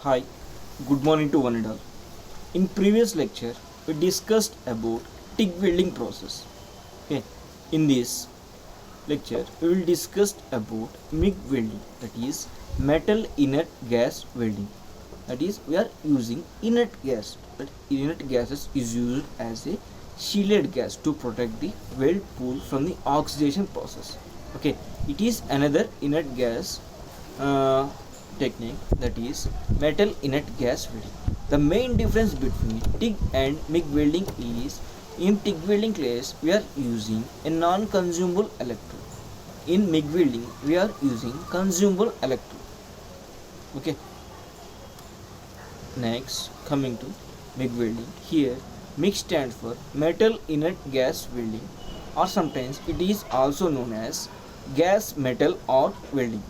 Hi, good morning to one and all. In previous lecture, we discussed about TIG welding process. Okay, in this lecture, we will discuss about MIG welding, that is metal inert gas welding. That is, we are using inert gas. But inert gases is used as a shielded gas to protect the weld pool from the oxidation process. Okay, it is another inert gas technique, that is metal inert gas welding. The main difference between TIG and MIG welding is in TIG welding case we are using a non-consumable electrode. In MIG welding we are using consumable electrode. Okay. Next, coming to MIG welding. Here MIG stands for metal inert gas welding, or sometimes it is also known as gas metal arc welding.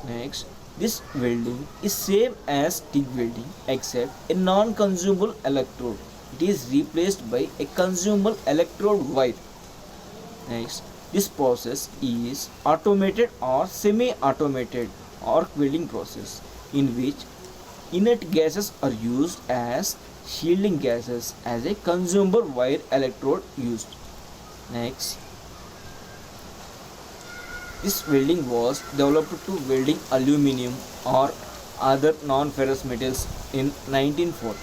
Next, this welding is same as TIG welding except a non-consumable electrode. It is replaced by a consumable electrode wire. Next, this process is automated or semi-automated arc welding process in which inert gases are used as shielding gases as a consumable wire electrode used. Next, this welding was developed to welding aluminum or other non-ferrous metals in 1940.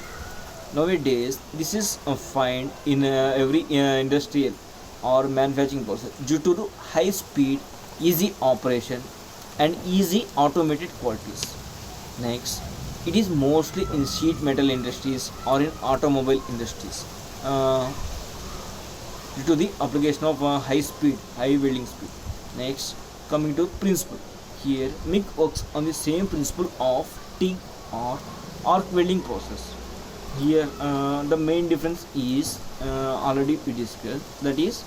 Nowadays, this is found in every industrial or manufacturing process due to the high speed, easy operation and easy automated qualities. Next, it is mostly in sheet metal industries or in automobile industries due to the application of high welding speed. Next, coming to principle. Here MIG works on the same principle of TIG or arc welding process. Here the main difference is already we discussed, that is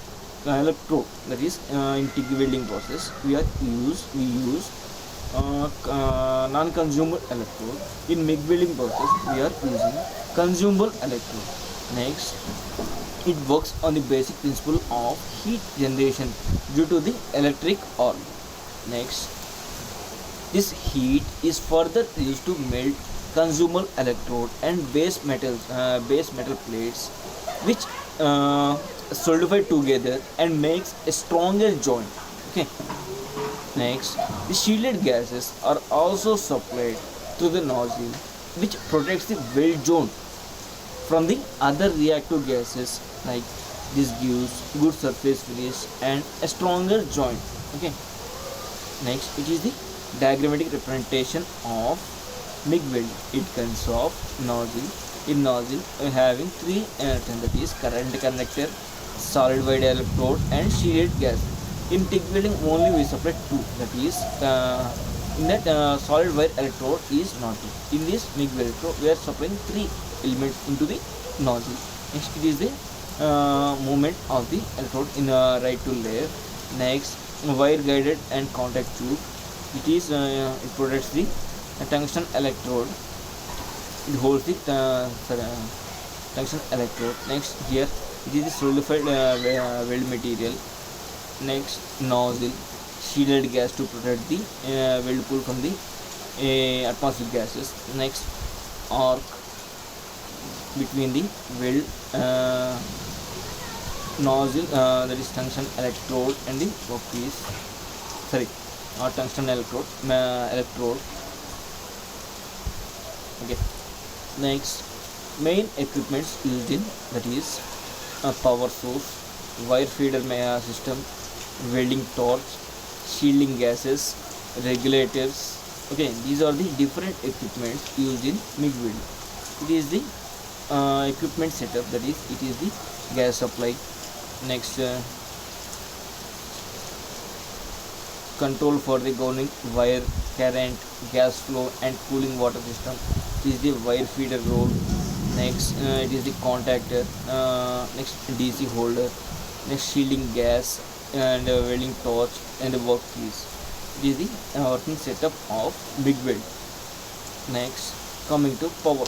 electrode. That is in TIG welding process we use non-consumable electrode. In MIG welding process we are using consumable electrode. Next, it works on the basic principle of heat generation due to the electric arc. Next, this heat is further used to melt consumable electrode and base metal plates, which solidify together and makes a stronger joint. Okay. Next, the shielded gases are also supplied through the nozzle, which protects the weld zone from the other reactive gases. Like this gives good surface finish and a stronger joint. Okay. Next, it is the diagrammatic representation of MIG welding. It consists of nozzle. In nozzle, we having three that is current conductor, solid wire electrode, and shielded gas. In TIG welding, only we supply two. That is in that solid wire electrode is not two. In this MIG electrode, we are supplying three elements into the nozzle. Next, it is the movement of the electrode in right to left. Next, wire guided and contact tube. It protects the tungsten electrode. It holds the tungsten electrode. Next, here it is the solidified weld material. Next, nozzle, shielded gas to protect the weld pool from the atmospheric gases. Next, arc between the weld nozzle, that is tungsten electrode, and the workpiece. Sorry, not tungsten electrode. Okay. Next, main equipments used in, that is a power source, wire feeder system, welding torch, shielding gases, regulators. Okay, these are the different equipments used in MIG welding. It is the equipment setup, that is it is the gas supply. Next, control for the governing wire current, gas flow and cooling water system. It is the wire feeder roll. Next, it is the contactor. Next, DC holder. Next, shielding gas and welding torch and the workpiece. It is the working setup of MIG weld. Next, coming to power.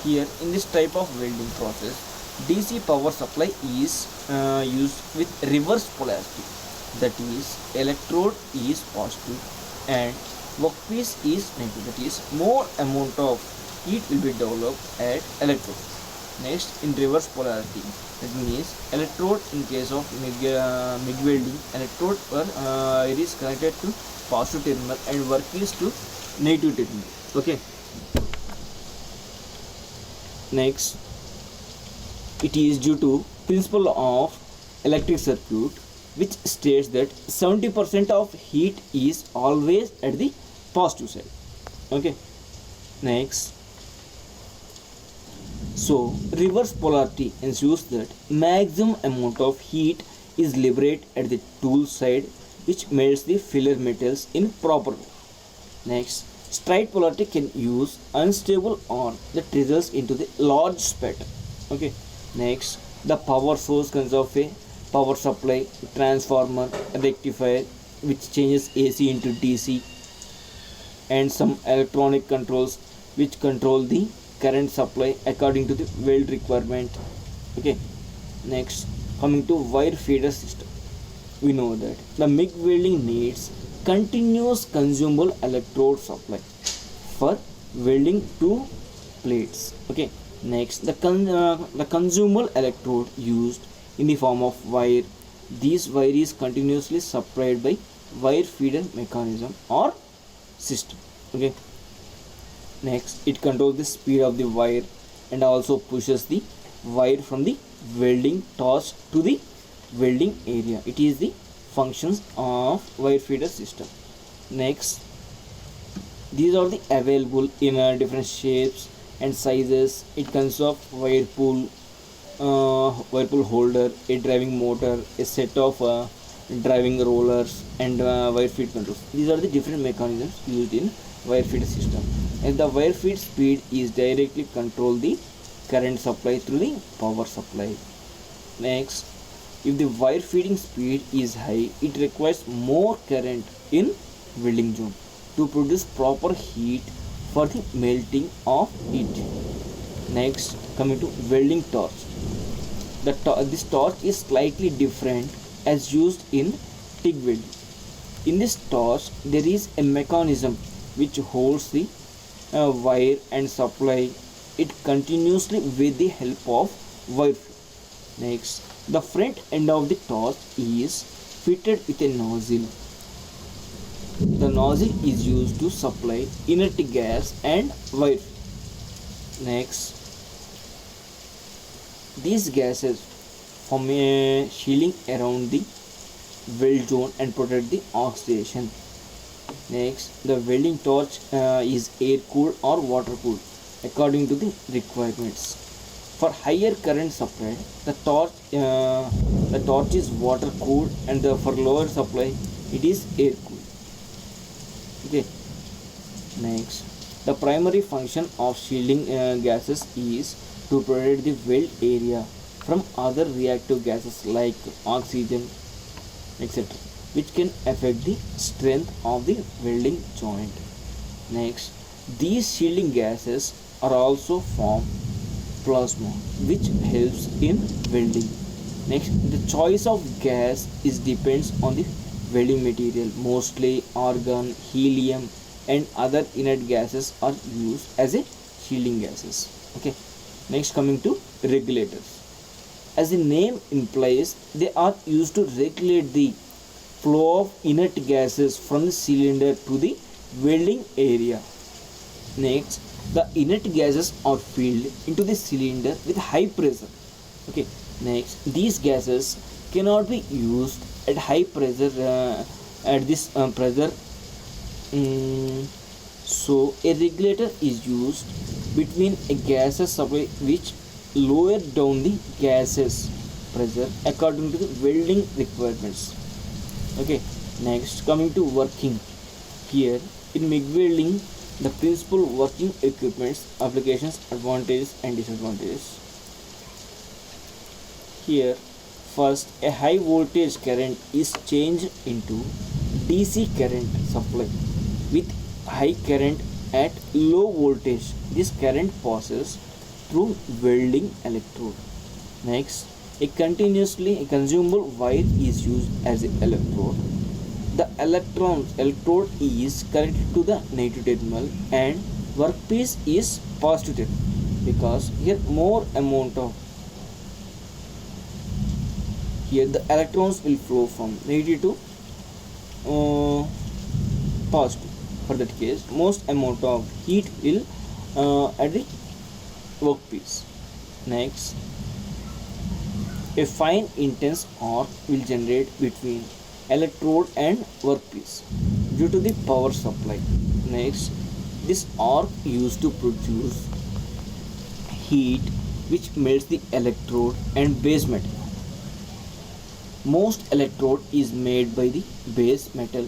Here in this type of welding process, DC power supply is used with reverse polarity. That is, electrode is positive and Workpiece is negative, that is more amount of heat will be developed at electrode. Next, in reverse polarity, that means electrode in case of MIG welding, electrode it is connected to positive terminal and workpiece to negative terminal. Okay. Next, it is due to principle of electric circuit, which states that 70% of heat is always at the positive side. Okay. Next, so reverse polarity ensures that maximum amount of heat is liberated at the tool side, which melts the filler metals in proper way. Next, straight polarity can use unstable or that results into the large spatter. Okay. Next, the power source consists of a power supply, transformer, rectifier, which changes AC into DC, and some electronic controls which control the current supply according to the weld requirement. Okay. Next, coming to wire feeder system, we know that the MIG welding needs continuous consumable electrode supply for welding two plates. Okay. Next, the consumable electrode used in the form of wire. This wire is continuously supplied by wire feeder mechanism or system. Okay. Next, it controls the speed of the wire and also pushes the wire from the welding torch to the welding area. It is the functions of wire feeder system. Next, these are the available in different shapes and sizes. It consists of wire pull holder, a driving motor, a set of driving rollers, and wire feed controls. These are the different mechanisms used in wire feed system. And the wire feed speed is directly control the current supply through the power supply. Next, if the wire feeding speed is high, it requires more current in welding zone to produce proper heat for the melting of it. Next, coming to welding torch. This torch is slightly different as used in TIG welding. In this torch, there is a mechanism which holds the wire and supply it continuously with the help of wire feed. Next, the front end of the torch is fitted with a nozzle. The nozzle is used to supply inert gas and wire feed. Next, these gases form a shielding around the weld zone and protect the oxidation. Next, the welding torch is air cooled or water cooled according to the requirements. For higher current supply, the torch is water cooled, and for lower supply, it is air cooled. Okay. Next, the primary function of shielding gases is to protect the weld area from other reactive gases like oxygen, etc., which can affect the strength of the welding joint. Next, these shielding gases are also form plasma, which helps in welding. Next, the choice of gas is depends on the welding material. Mostly argon, helium, and other inert gases are used as a shielding gases. Okay. Next, coming to regulators. As the name implies, they are used to regulate the flow of inert gases from the cylinder to the welding area. Next, the inert gases are filled into the cylinder with high pressure. Okay. Next, these gases cannot be used at high pressure at this pressure. So a regulator is used between a gases supply which lower down the gases pressure according to the welding requirements. Okay. Next, coming to working. Here in MIG welding, the principal working equipments, applications, advantages and disadvantages. Here, first, a high voltage current is changed into DC current supply with high current at low voltage. This current passes through welding electrode. Next, a consumable wire is used as an electrode. The electrode is connected to the negative terminal and workpiece is positive terminal, because here more amount of, here the electrons will flow from negative to positive. For that case, most amount of heat will at the workpiece. Next, a fine intense arc will generate between electrode and workpiece due to the power supply. Next, this arc used to produce heat which melts the electrode and base metal. Most electrode is made by the base metal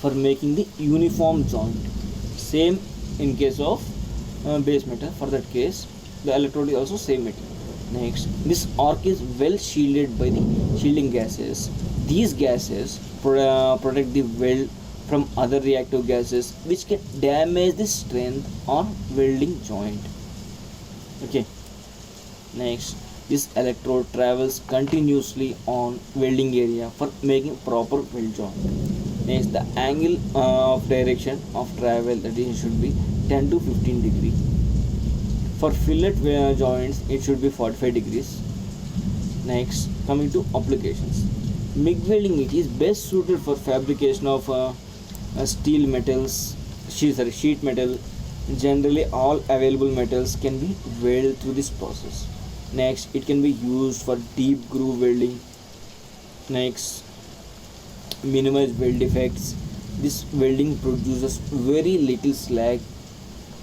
for making the uniform joint. Same in case of base metal. For that case, the electrode is also same metal. Next, this arc is well shielded by the shielding gases. These gases protect the weld from other reactive gases which can damage the strength or welding joint. Okay. Next, this electrode travels continuously on welding area for making proper weld joint. Next, the angle of direction of travel, that is, should be 10 to 15 degrees. For fillet joints, it should be 45 degrees. Next, coming to applications. MIG welding, it is best suited for fabrication of steel metals, sheet metal. Generally, all available metals can be welded through this process. Next, it can be used for deep groove welding. Next, minimize weld defects. This welding produces very little slag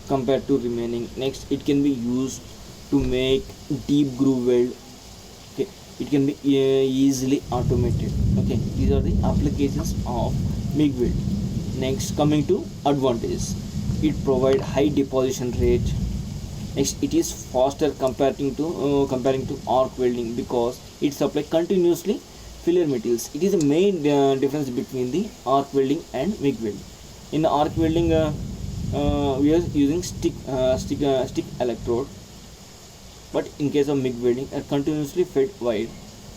compared to remaining. Next, it can be used to make deep groove weld. Okay, it can be easily automated. Okay, these are the applications of MIG weld. Next, coming to advantages, it provides high deposition rate. Next, it is faster comparing to arc welding because it supplies continuously filler materials. It is the main difference between the arc welding and MIG welding. In the arc welding, we are using stick electrode, but in case of MIG welding, a continuously fed wire.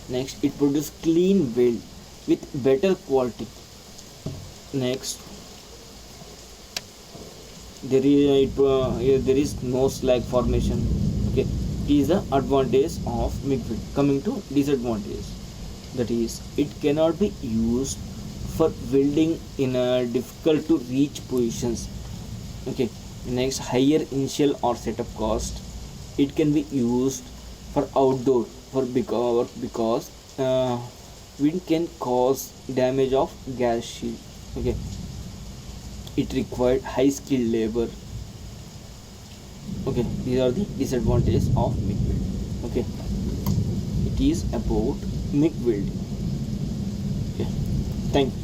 Next, it produces clean weld with better quality. Next, there is no slag formation. Okay, it is the advantage of MIG weld. Coming to disadvantage, that is, it cannot be used for welding in a difficult to reach positions. Okay, next, higher initial or setup cost. It can be used for outdoor because wind can cause damage of gas shield. Okay, it required high skilled labor. Okay, these are the disadvantages of MIG weld. Okay, it is about MIG welding. Okay, thank you.